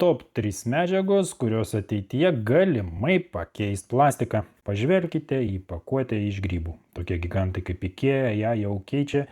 Top 3 medžiagos, kurios ateityje galimai pakeis plastiką. Pažvelkite į pakuotę iš grybų. Tokie gigantai kaip IKEA ją jau keičia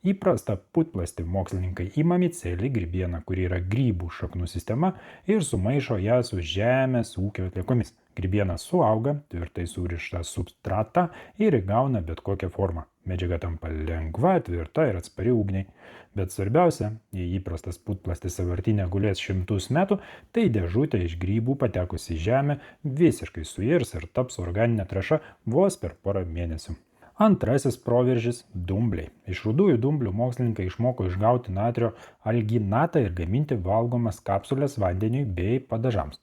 įprastą putplastį. Mokslininkai ima micelį grybieną, kuri yra grybų šaknų sistema, ir sumaišo ją su žemės ūkio atliekomis. Grybienas suauga, tvirtai surišta substratą ir įgauna bet kokią formą. Medžiaga tampa lengva, tvirta ir atspari ugniai. Bet svarbiausia, jei įprastas putplastis sąvartyne gulės šimtus metų, tai dėžutė iš grybų patekusi į žemę visiškai suirs ir taps organinė trąša vos per porą mėnesių. Antrasis proveržis - dumbliai. Iš rudųjų dumblių mokslininkai išmoko išgauti natrio alginatą ir gaminti valgomas kapsules vandeniui bei padažams.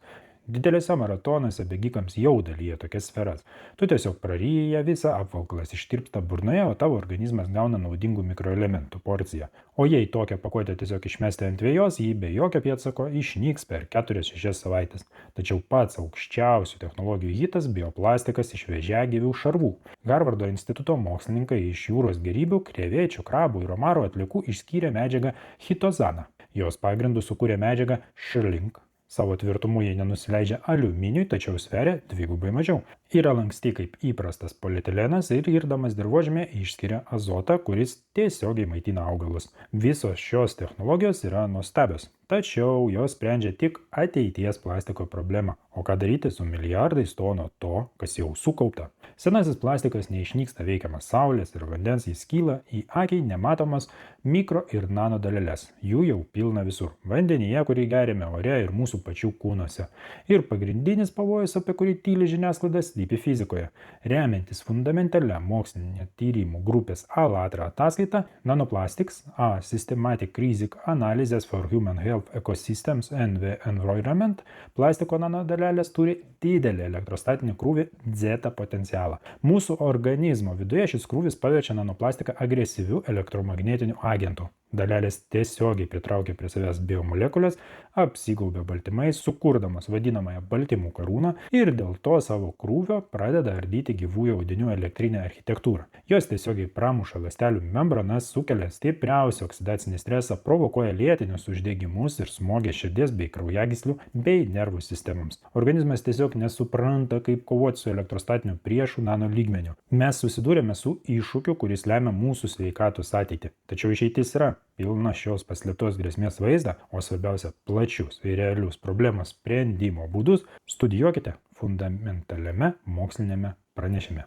Didelėse maratonuose bėgikams jau dalyja tokias sferas. Tu tiesiog praryji ją visą, apvalkalas ištirpsta burnoje, o tavo organizmas gauna naudingų mikroelementų porciją. O jei tokią pakuotę tiesiog išmesti ant vėjos, ji be jokio pėdsako išnyks per 4-6 savaitės. Tačiau pats aukščiausių technologijų hitas - bioplastikas iš vėžiagyvių šarvų. Harvardo instituto mokslininkai iš jūros gėrybių, krevečių, krabų ir omarų atliekų išskyrė medžiagą chitozaną. Jos pagrindu sukūrė medžiagą Shirlink. Savo tvirtumu jie nenusileidžia aliuminiui, tačiau sveria dvigubai mažiau. Yra lanksti kaip įprastas polietilenas ir irdamas dirvožemėje išskiria azotą, kuris tiesiogiai maitina augalus. Visos šios technologijos yra nuostabios, tačiau jos sprendžia tik ateities plastiko problemą. O ką daryti su milijardais tonų to, kas jau sukaupta? Senasis plastikas neišnyksta veikiamas saulės ir vandens, jis skyla į akiai nematomas mikro ir nano daleles. Jų jau pilna visur. Vandenyje, kurį geriame, ore ir mūsų pačių kūnuose. Ir pagrindinis pavojus, apie kurį tyli žiniasklaida, slypi fizikoje. Remiantis fundamentalia mokslinė tyrimų grupės ALLATRA ataskaita, Nanoplastics, A Systematic Risk Analysis for Human Health Ecosystems and the Environment, plastiko nanodalelės turi didelį elektrostatinį krūvį zeta potencialą. Mūsų organizmo viduje šis krūvis paverčia nanoplastiką agresyviu elektromagnetiniu agentu. Dalelės tiesiogiai pritraukia prie savęs biomolekulės, apsigaubia baltymais, sukurdamos vadinamąją baltymų karūną ir dėl to savo krūvio pradeda ardyti gyvųjų audinių elektrinę architektūrą. Jos tiesiogiai pramuša ląstelių membranas, sukelia stipriausią oksidacinį stresą, provokuoja lėtinius uždegimus ir smogia širdies bei kraujagyslių bei nervų sistemoms. Organizmas tiesiog nesupranta, kaip kovoti su elektrostatiniu priešu nano lygmeniu. Mes susidūrėme su iššūkiu, kuris lemia mūsų sveikatos ateitį. Tačiau išeitis yra pilna šios paslėptos grėsmės vaizdą, o svarbiausia plačius ir realius problemos sprendimo būdus studijuokite fundamentaliame mokslinėme pranešime.